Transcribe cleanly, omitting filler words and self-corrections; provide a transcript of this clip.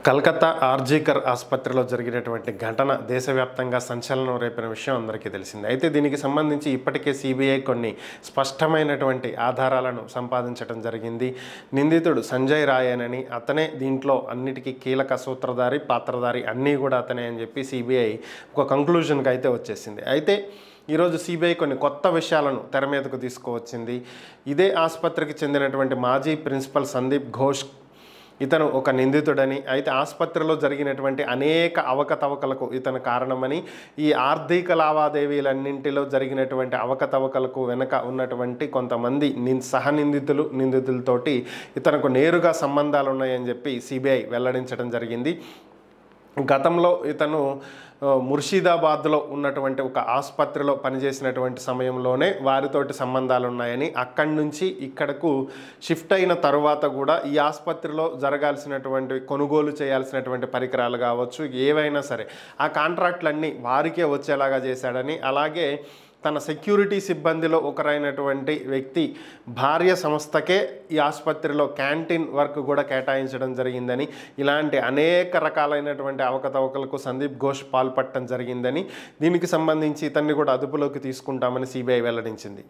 కలకత్తా ఆర్జీకర్ ఆసుపత్రిలో జరిగినటువంటి ఘటన దేశవ్యాప్తంగా సంచలనం రేపిన విషయం అందరికీ తెలిసిందే. అయితే దీనికి సంబంధించి ఇప్పటికే సిబిఐ కొన్ని స్పష్టమైనటువంటి ఆధారాలను సంపాదించడం జరిగింది. నిందితుడు సంజయ్ రాయేనని, అతనే దీంట్లో అన్నిటికీ కీలక సూత్రధారి, పాత్రధారి అన్నీ కూడా అతనే అని చెప్పి సిబిఐ ఒక కంక్లూజన్కి అయితే వచ్చేసింది. అయితే ఈరోజు సిబిఐ కొన్ని కొత్త విషయాలను తెర మీదకు తీసుకువచ్చింది. ఇదే ఆసుపత్రికి చెందినటువంటి మాజీ ప్రిన్సిపల్ సందీప్ ఘోష్ ఇతను ఒక నిందితుడని, అయితే ఆసుపత్రిలో జరిగినటువంటి అనేక అవకతవకలకు ఇతను కారణమని, ఈ ఆర్థిక లావాదేవీలన్నింటిలో జరిగినటువంటి అవకతవకలకు వెనక ఉన్నటువంటి కొంతమంది నిందితులతోటి ఇతనికి నేరుగా సంబంధాలు ఉన్నాయని చెప్పి సిబిఐ వెల్లడించడం జరిగింది. గతంలో ఇతను ముర్షిదాబాద్లో ఉన్నటువంటి ఒక ఆసుపత్రిలో పనిచేసినటువంటి సమయంలోనే వారితోటి సంబంధాలు ఉన్నాయని, అక్కడి నుంచి ఇక్కడకు షిఫ్ట్ అయిన తర్వాత కూడా ఈ ఆసుపత్రిలో జరగాల్సినటువంటి కొనుగోలు చేయాల్సినటువంటి పరికరాలు కావచ్చు, ఏవైనా సరే ఆ కాంట్రాక్ట్లన్నీ వారికే వచ్చేలాగా చేశాడని, అలాగే తన సెక్యూరిటీ సిబ్బందిలో ఒకరైనటువంటి వ్యక్తి భార్య సంస్థకే ఈ ఆసుపత్రిలో క్యాంటీన్ వర్క్ కూడా కేటాయించడం జరిగిందని, ఇలాంటి అనేక రకాలైనటువంటి అవకతవకలకు సందీప్ ఘోష్ పాల్పడటం జరిగిందని, దీనికి సంబంధించి ఇతన్ని కూడా అదుపులోకి తీసుకుంటామని సిబిఐ వెల్లడించింది.